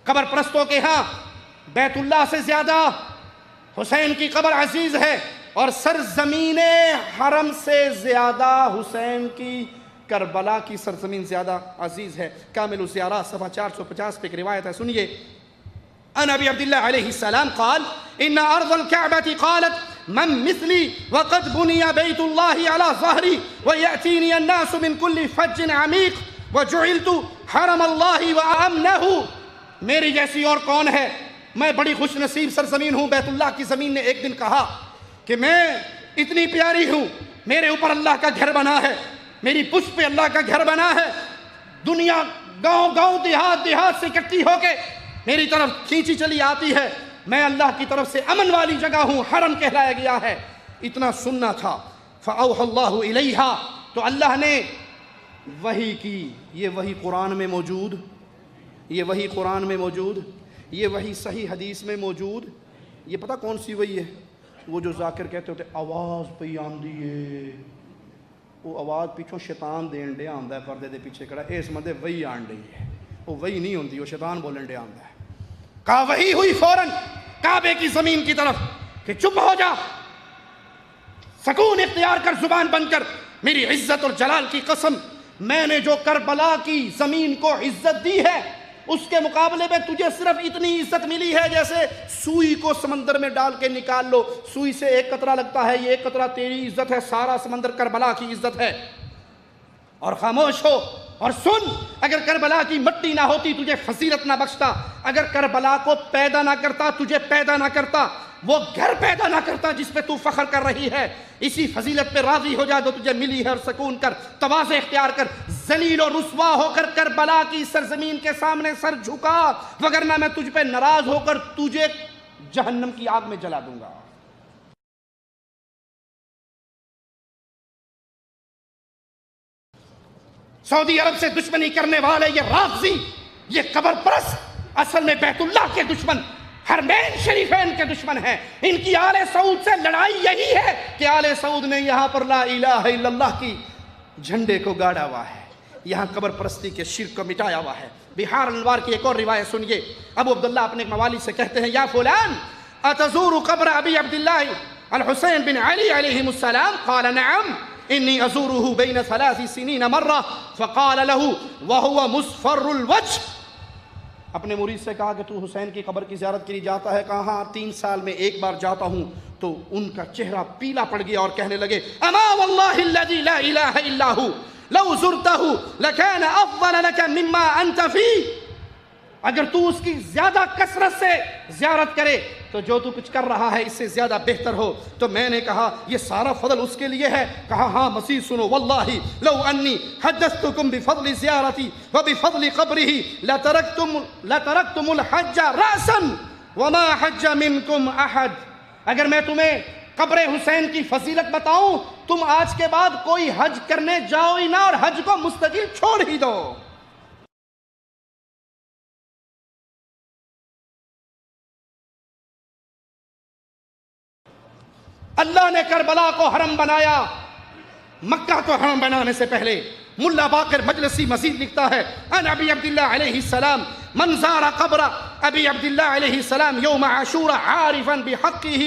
قبر پرستوں کے ہاں بیت اللہ سے زیادہ حسین کی قبر عزیز ہے، اور سرزمین حرم سے زیادہ حسین کی کربلا کی سرزمین زیادہ عزیز ہے۔ کامل الزیارات صفحہ 450 پہ ایک روایت ہے، سنیے۔ عن ابی عبداللہ علیہ السلام قال ان ارض الكعبة قالت من مثلی وقد بنی بیت اللہ علی ظہری ویأتینی الناس من کل فج عمیق وجعلت حرم اللہ وامنہ۔ میری جیسی اور کون ہے؟ میں بڑی خوش نصیب سرزمین ہوں۔ بیت اللہ کی زمین نے ایک دن کہا کہ میں اتنی پیاری ہوں، میرے اوپر اللہ کا گھر بنا ہے، میری پشت پہ اللہ کا گھر بنا ہے، دنیا گاؤں گاؤں دیہات دیہات سے اکٹھی ہو کے میری طرف کھینچی چلی آتی ہے، میں اللہ کی طرف سے امن والی جگہ ہوں، حرم کہلایا گیا ہے۔ اتنا سننا تھا۔ فأوحى اللہ الیہا، تو اللہ نے وحی کی۔ یہ وحی قرآن میں موجود، یہ وحی قرآن میں موجود، یہ وحی صحیح حدیث میں موجود۔ یہ پتہ کون سی وحی ہے؟ وہ جو ذاکر کہتے ہوتے آواز پہ آندی ہے، وہ آواز پیچھوں شیطان دین ڈے آندا ہے، پردے دے پیچھے کھڑا اس مندے وحی آن ڈی ہے، وہ وحی نہیں ہوندی، وہ شیطان بولن ڈے آندا ہے۔ کہا وحی ہوئی فوراً کعبے کی زمین کی طرف کہ چپ ہو جا، سکون اختیار کر، زبان بند کر، میری عزت اور جلال کی قسم، میں نے جو کربلا کی زمین کو عزت دی ہے اس کے مقابلے میں تجھے صرف اتنی عزت ملی ہے جیسے سوئی کو سمندر میں ڈال کے نکال لو، سوئی سے ایک قطرہ لگتا ہے، یہ ایک قطرہ تیری عزت ہے، سارا سمندر کربلا کی عزت ہے۔ اور خاموش ہو اور سن، اگر کربلا کی مٹی نہ ہوتی تجھے فضیلت نہ بخشتا، اگر کربلا کو پیدا نہ کرتا تجھے پیدا نہ کرتا، وہ گھر پیدا نہ کرتا جس پہ تو فخر کر رہی ہے، اسی فضیلت پہ راضی ہو جا جو تجھے ملی ہے اور سکون کر، تواضع اختیار کر، ذلیل و رسوا ہو کر کربلا کی سرزمین کے سامنے سر جھکا، وگرنہ میں تجھ پہ ناراض ہو کر تجھے جہنم کی آگ میں جلا دوں گا۔ سعودی عرب سے دشمنی کرنے والے یہ رافضی، یہ قبر پرست اصل میں بیت اللہ کے دشمن، حرمین شریفین کے دشمن ہیں۔ ان کی آل سعود سے لڑائی یہی ہے کہ آل سعود نے یہاں پر لا الہ الا اللہ کی جھنڈے کو گاڑا ہوا ہے، یہاں قبر پرستی کے شرک کو مٹایا ہوا ہے۔ بہار انوار کی ایک اور روایت سنیے۔ ابو عبداللہ اپنے موالی سے کہتے ہیں، یا فلان اتزور قبر ابی عبداللہ الحسین بن علی علیہ السلام؟ قال نعم انی ازورہ بین 3 سنین مرہ، فقال له وهو مصفر الوجہ۔ اپنے مرید سے کہا کہ تو حسین کی قبر کی زیارت کے لیے جاتا ہے؟ کہا ہاں 3 سال میں ایک بار جاتا ہوں۔ تو ان کا چہرہ پیلا پڑ گیا اور کہنے لگے، اما واللہ الذی لا الہ الا ہو لو زرتہ لکان افضل لک مما انت فی۔ اگر تو اس کی زیادہ کثرت سے زیارت کرے تو جو تو کچھ کر رہا ہے اس سے زیادہ بہتر ہو۔ تو میں نے کہا یہ سارا فضل اس کے لیے ہے؟ کہا ہاں مزید سنو، واللہ لو انی حدثتکم بفضل زیارتی وبفضل قبرہ لترکتم الحج رأسا وما حج منکم احد۔ اگر میں تمہیں قبر حسین کی فضیلت بتاؤں، تم آج کے بعد کوئی حج کرنے جاؤ ہی نہ اور حج کو مستقل چھوڑ ہی دو۔ اللہ نے کربلا کو حرم بنایا، مکہ کو حرم بنانے سے پہلے۔ ملا باقر مجلسی مزید لکھتا ہے، ان ابی عبداللہ علیہ السلام من زار قبر ابی عبداللہ علیہ السلام یوم عاشورہ عارفا بحقہ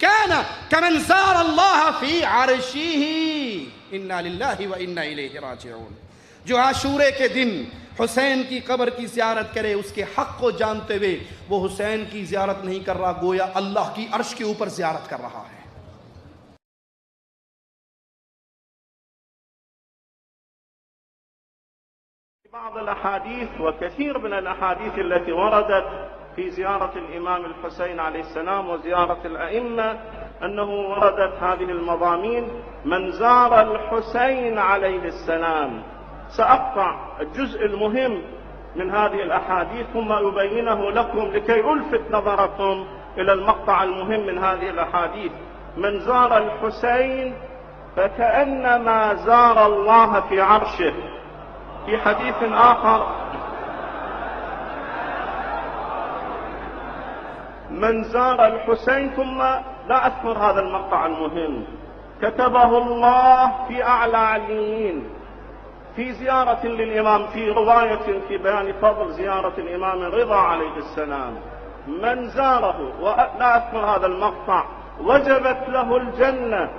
کان کمن زار اللہ فی عرشہ، انا للہ و انا الیہ راجعون۔ جو عاشورے کے دن حسین کی قبر کی زیارت کرے اس کے حق کو جانتے ہوئے وہ حسین کی زیارت نہیں کر رہا، گویا اللہ کی عرش کے اوپر زیارت کر رہا ہے۔ بعض الأحاديث وكثير من الأحاديث التي وردت في زيارة الإمام الحسين عليه السلام وزيارة الأئمة أنه وردت هذه المضامين من زار الحسين عليه السلام. سأقطع الجزء المهم من هذه الأحاديث ثم أبينه لكم لكي ألفت نظركم إلى المقطع المهم من هذه الأحاديث. من زار الحسين فكأنما زار الله في عرشه. في حديث آخر من زار الحسين، ثم لا أذكر هذا المقطع المهم، كتبه الله في أعلى عليين. في زيارة للإمام، في رواية في بيان فضل زيارة الإمام الرضا عليه السلام، من زاره ولا أذكر هذا المقطع وجبت له الجنة.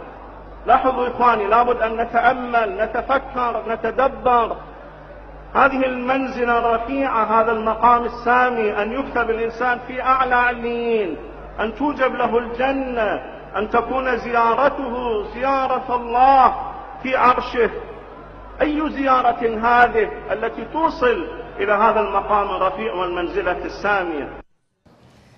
لاحظوا إخواني، لابد أن نتأمل، نتفكر، نتدبر. هذه المنزلة الرفيعة، هذا المقام السامي، أن يكتب الإنسان في أعلى عليين، أن توجب له الجنة، أن تكون زيارته زيارة الله في عرشه. أي زيارة هذه التي توصل إلى هذا المقام الرفيع والمنزلة السامية؟